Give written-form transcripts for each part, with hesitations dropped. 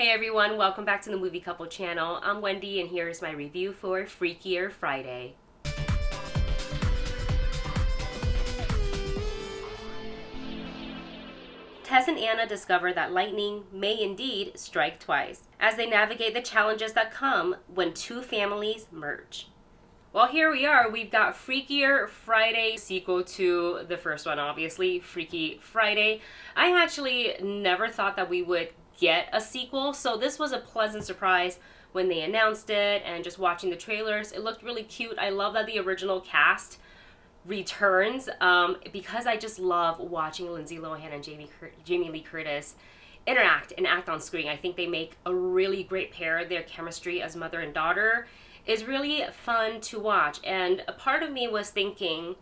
Hey everyone, welcome back to the Movie Couple channel. I'm Wendy and here is my review for Freakier Friday. Tess and Anna discover that lightning may indeed strike twice as they navigate the challenges that come when two families merge. Well, here we are. We've got Freakier Friday, sequel to the first one, obviously, Freaky Friday. I actually never thought that we would get a sequel, so this was a pleasant surprise when they announced it, and just watching the trailers, it looked really cute. I love that the original cast returns because I just love watching Lindsay Lohan and Jamie Lee Curtis interact and act on screen. I think they make a really great pair. Their chemistry as mother and daughter is really fun to watch, and a part of me was thinking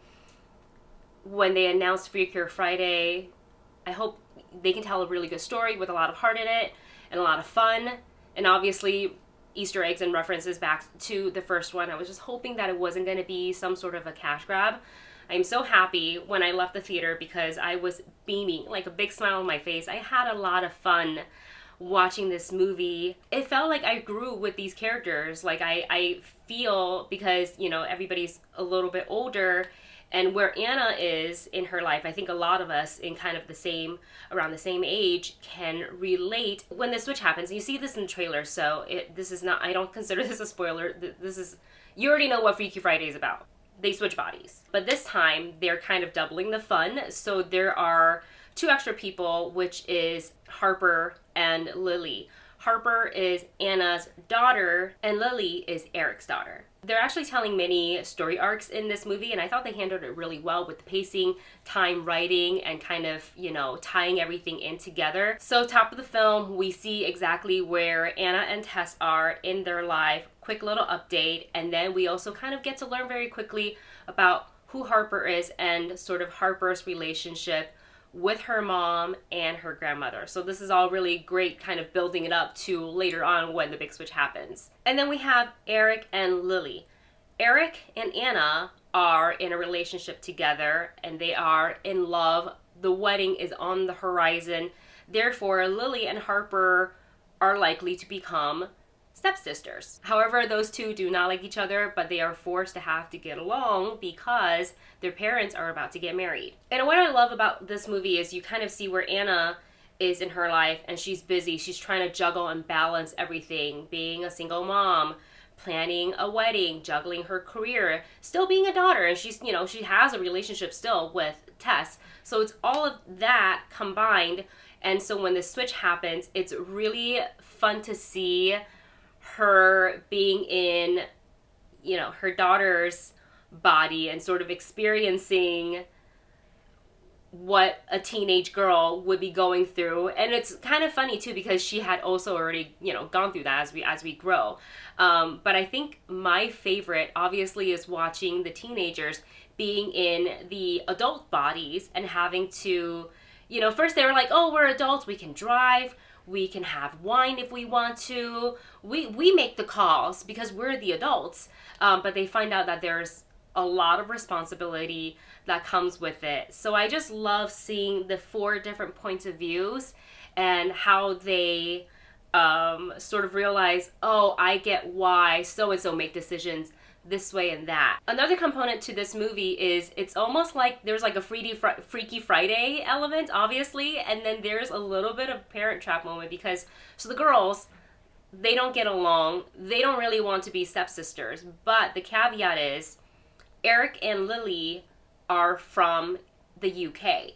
when they announced Freakier Friday, I hope they can tell a really good story with a lot of heart in it and a lot of fun, and obviously Easter eggs and references back to the first one. I was just hoping that it wasn't going to be some sort of a cash grab. I'm so happy when I left the theater because I was beaming, like a big smile on my face. I had a lot of fun watching this movie. It felt like I grew with these characters. Like I feel, because, you know, everybody's a little bit older, and where Anna is in her life, I think a lot of us in kind of around the same age can relate when the switch happens. You see this in the trailer, so this is not, I don't consider this a spoiler. This is, you already know what Freaky Friday is about. They switch bodies. But this time, they're kind of doubling the fun. So there are two extra people, which is Harper and Lily. Harper is Anna's daughter, and Lily is Eric's daughter. They're actually telling many story arcs in this movie, and I thought they handled it really well with the pacing, time, writing, and kind of, you know, tying everything in together. So top of the film, we see exactly where Anna and Tess are in their life, quick little update, and then we also kind of get to learn very quickly about who Harper is and sort of Harper's relationship with her mom and her grandmother. So this is all really great, kind of building it up to later on when the big switch happens. And then we have Eric and Lily. Eric and Anna are in a relationship together and they are in love. The wedding is on the horizon. Therefore, Lily and Harper are likely to become stepsisters. However, those two do not like each other, but they are forced to have to get along because their parents are about to get married. And what I love about this movie is you kind of see where Anna is in her life, and she's busy. She's trying to juggle and balance everything, being a single mom, planning a wedding, juggling her career, still being a daughter, and she's, you know, she has a relationship still with Tess. So it's all of that combined. And so when the switch happens, it's really fun to see her being in, you know, her daughter's body and sort of experiencing what a teenage girl would be going through. And it's kind of funny too because she had also already, you know, gone through that as we grow. But I think my favorite obviously is watching the teenagers being in the adult bodies and having to, you know, first they were like, oh, we're adults, we can drive, we can have wine if we want to. We make the calls because we're the adults. But they find out that there's a lot of responsibility that comes with it. So I just love seeing the four different points of views and how they sort of realize, oh, I get why so-and-so make decisions this way and that. Another component to this movie is it's almost like there's like a Freaky Friday element, obviously, and then there's a little bit of Parent Trap moment because, so the girls, they don't get along, they don't really want to be stepsisters, but the caveat is Eric and Lily are from the UK.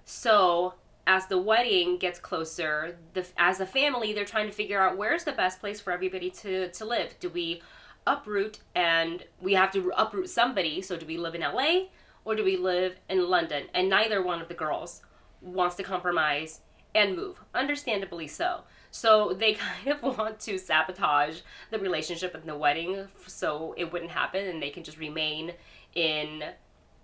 So as the wedding gets closer, as a family, they're trying to figure out where's the best place for everybody to live. Do we uproot, and we have to uproot somebody, so do we live in LA or do we live in London? And neither one of the girls wants to compromise and move, understandably so. So they kind of want to sabotage the relationship and the wedding so it wouldn't happen and they can just remain in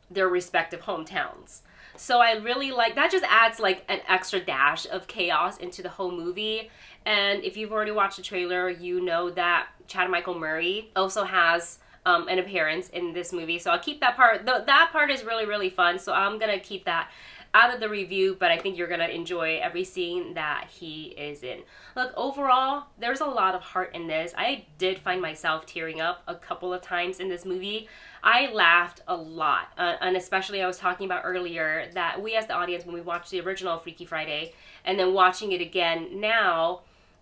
their respective hometowns. So I really like that. Just adds like an extra dash of chaos into the whole movie. And if you've already watched the trailer, you know that Chad Michael Murray also has an appearance in this movie. So I'll keep that part. That part is really, really fun. So I'm going to keep that out of the review, but I think you're gonna enjoy every scene that he is in. Look, overall, there's a lot of heart in this. I did find myself tearing up a couple of times in this movie. I laughed a lot, and especially I was talking about earlier that we as the audience, when we watched the original Freaky Friday and then watching it again now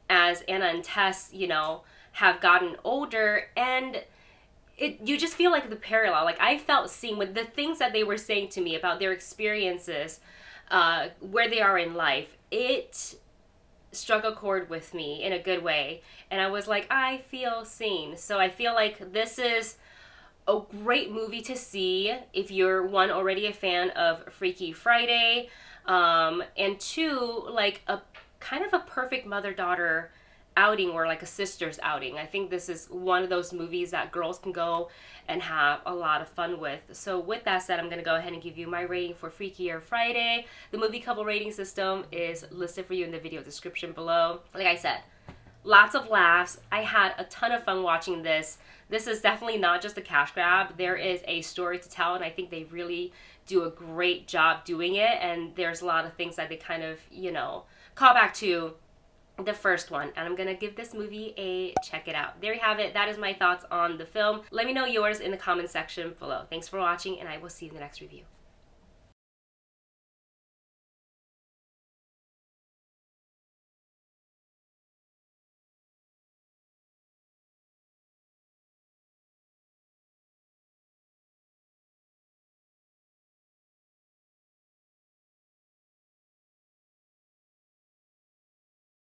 as Anna and Tess, you know, have gotten older, and you just feel like the parallel. Like, I felt seen with the things that they were saying to me about their experiences, where they are in life. It struck a chord with me in a good way, and I was like, I feel seen. So I feel like this is a great movie to see if you're, one, already a fan of Freaky Friday, and two, like a kind of a perfect mother-daughter outing, or like a sister's outing. I think this is one of those movies that girls can go and have a lot of fun with. So with that said, I'm going to go ahead and give you my rating for Freakier Friday. The movie couple rating system is listed for you in the video description below. Like I said, lots of laughs. I had a ton of fun watching this. This is definitely not just a cash grab. There is a story to tell, and I think they really do a great job doing it. And there's a lot of things that they kind of, you know, call back to the first one, and I'm gonna give this movie a check it out. There you have it. That is my thoughts on the film. Let me know yours in the comment section below. Thanks for watching, and I will see you in the next review.